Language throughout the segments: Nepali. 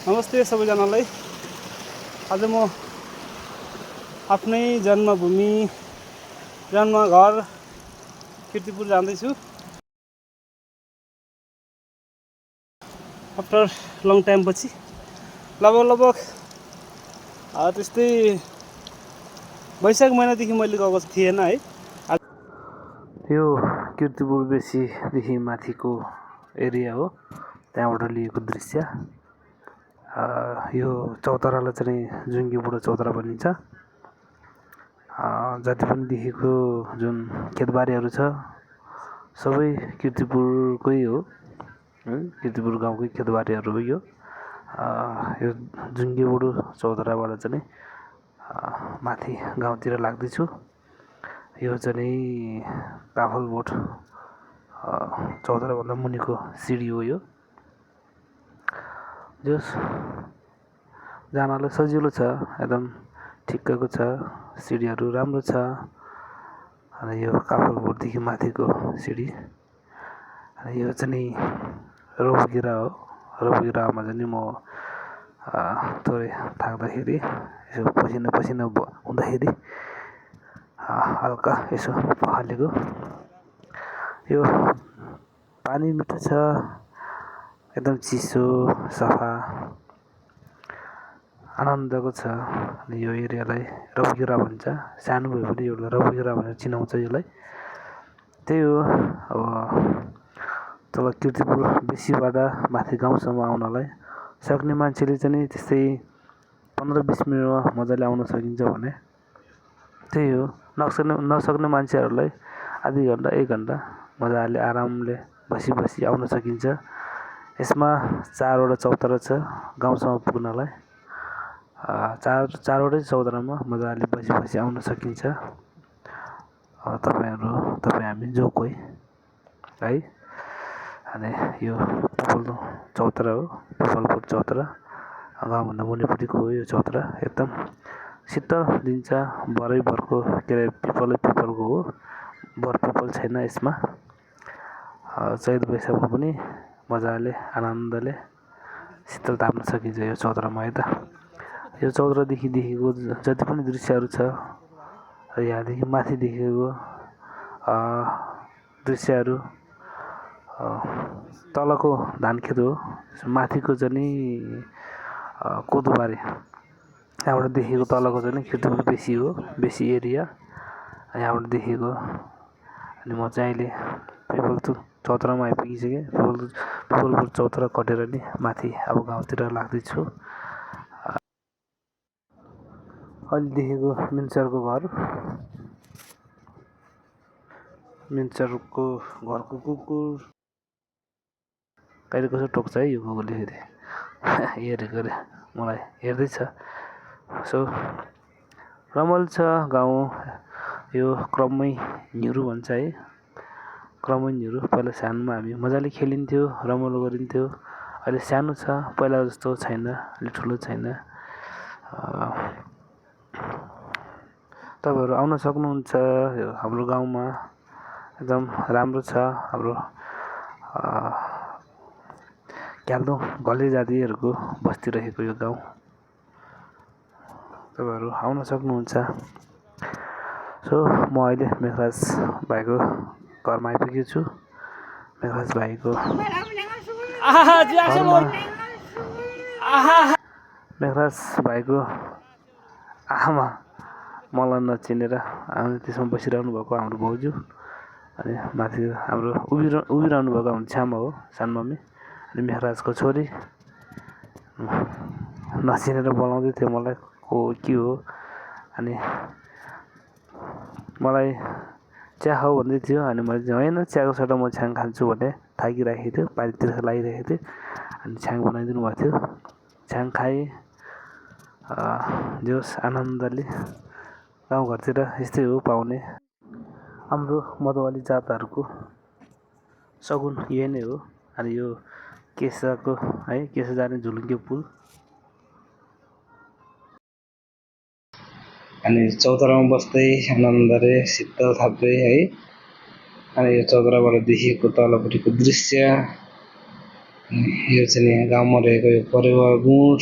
नमस्ते सबैजनालाई। आज म आफ्नै जन्मभूमि जन्मघर कीर्तिपुर जाँदैछु। आफ्टर लङ टाइम पछि लगभग त्यस्तै वैशाख महिनादेखि मैले गएको थिएन है। यो कीर्तिपुर बेसीदेखि माथिको एरिया हो, त्यहाँबाट लिएको दृश्य। यो चौतारालाई चाहिँ जुङ्गेबुढो चौतारा भनिन्छ। जति पनि देखिएको जुन खेतबारीहरू छ सबै कीर्तिपुरकै हो, कीर्तिपुर गाउँकै खेतबारीहरू हो। यो जुङ्गेबुढो चौताराबाट चाहिँ माथि गाउँतिर लाग्दैछु। यो चाहिँ काफलबोट चौताराभन्दा मुनिको सिडी हो। यो जस जानलाई सजिलो छ, एकदम ठिक्कको छ, सिडीहरू राम्रो छ। अनि यो काफलबोटदेखि माथिको सिडी। अनि यो चाहिँ रोबगिरा हो। रोबगिरामा चाहिँ म थोरै थाक्दाखेरि यसो पसिना हुँदाखेरि हल्का यसो पखालेको। यो पानी मिठो छ, एकदम चिसो सफा आनन्दको छ। अनि यो एरियालाई रौबगिरा भन्छ, सानो भए पनि यसलाई रौबगिरा भनेर चिनाउँछ यसलाई। त्यही हो। अब तल कीर्तिपुर बेसीबाट माथि गाउँसम्म आउनलाई सक्ने मान्छेले चाहिँ त्यस्तै 15-20 मिनटमा मजाले आउन सकिन्छ भने त्यही हो। नसक्ने मान्छेहरूलाई आधी घन्टा 1 घन्टा मजाले आरामले बसी आउन सकिन्छ। यसमा 4वटा चौतारा छ गाउँसम्म पुग्नलाई। चारवटै चौतारामा मजाले बसी आउन सकिन्छ। तपाईँ हामी जो कोही है। अनि यो पिपल चौतारा हो, पिपलकोट चौतारा गाउँभन्दा मुनिपट्टिको हो। यो चौतारा एकदम शीतल दिन्छ। बरैभरको के अरे पिपलको हो, बर पिपल छैन यसमा। चैत वैशाखमा पनि मजाले आनन्दले शीतल ताप्न सकिन्छ यो चौतारामा है त। यो चौतारादेखि देखेको जति पनि दृश्यहरू छ, यहाँदेखि माथि देखेको दृश्यहरू तलको धानखेत हो, माथिको चाहिँ कोदोबारी। यहाँबाट देखेको तलको चाहिँ कीर्तिपुर बेसी हो, बेसी एरिया यहाँबाट देखेको। अनि म चाहिँ अहिले पिपलपुर चौतारामा आइपुगिसकेँ। पिपलपुर चौतारा कटेर नि माथि अब गाउँतिर लाग्दैछु। अहिले देखेको मिन्चरको घरको कुकुर कहिले कसो टोक्छ है यो कुकुरले फेरि। हेरेको अरे मलाई हेर्दैछ। सो रमाइलो छ गाउँ। यो क्रममै न्युरु भन्छ है, क्रममै न्युरु। पहिला सानोमा हामी मजाले खेलिन्थ्यो, रमाइलो गरिन्थ्यो। अहिले सानो छ, पहिला जस्तो छैन, अलि ठुलो छैन। तपाईँहरू आउन सक्नुहुन्छ हाम्रो गाउँमा। एकदम राम्रो छ हाम्रो क्याल्दो घले जातिहरूको बस्ती रहेको यो गाउँ। तपाईँहरू आउन सक्नुहुन्छ। सो म अहिले मेघराज भाइको घरमा आइपुगेको छु। मेघराज भाइको मेघराज भाइको आमा मलाई नचिनेर त्यसमा बसिरहनु भएको हाम्रो भाउजू। अनि माथि हाम्रो उभिरहनु भएको हाम्रो छ्यामा हो, सानो मम्मी। अनि मेघराजको छोरी नचिनेर बोलाउँदै थियो मलाई, को के हो। अनि मलाई चिया खाऊ भन्दै थियो। अनि मैले चाहिँ होइन, चियाको सट्टा म छ्याङ खान्छु भने थाकिराखेको थियो, पानीतिर लागिरहेको थियो। अनि छ्याङ बनाइदिनु भएको थियो, छ्याङ खाएँ। जोस् आनन्दले। गाउँघरतिर यस्तै हो पाउने। हाम्रो मधुवाली जातहरूको सगुन यही नै हो। अनि यो केसाको है, केसा जाने झुलुङ्गे पुल। अनि चौतारामा बस्दै आनन्दले शीतल थाप्दै है। अनि यो चौताराबाट देखिएको तलपट्टिको दृश्य यो चाहिँ यहाँ गाउँमा रहेको यो परेवा गुँड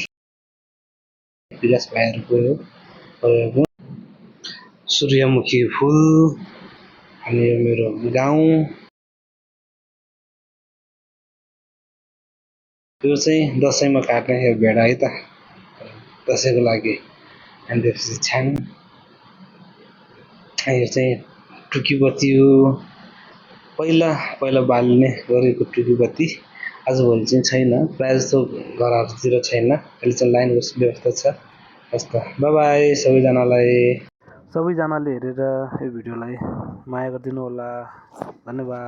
विकास भाइहरूको हो परेवा गुँड सूर्यमुखी फुल अनि यो मेरो गाउँ यो चाहिँ दसैँमा काट्ने यो भेडा है त दसैँको लागि अनि त्यसपछि छ्याङ यो चाहिँ टुकी बत्ती हो पहिला पहिला बाल्ने गरेको टुकी बत्ती आजभोलि चाहिँ छैन प्रायः जस्तो घरहरूतिर छैन अहिले चाहिँ लाइनको व्यवस्था छ हस् त बाई सबैजनाले हेरेर यो भिडियोलाई माया गरिदिनु होला धन्यवाद।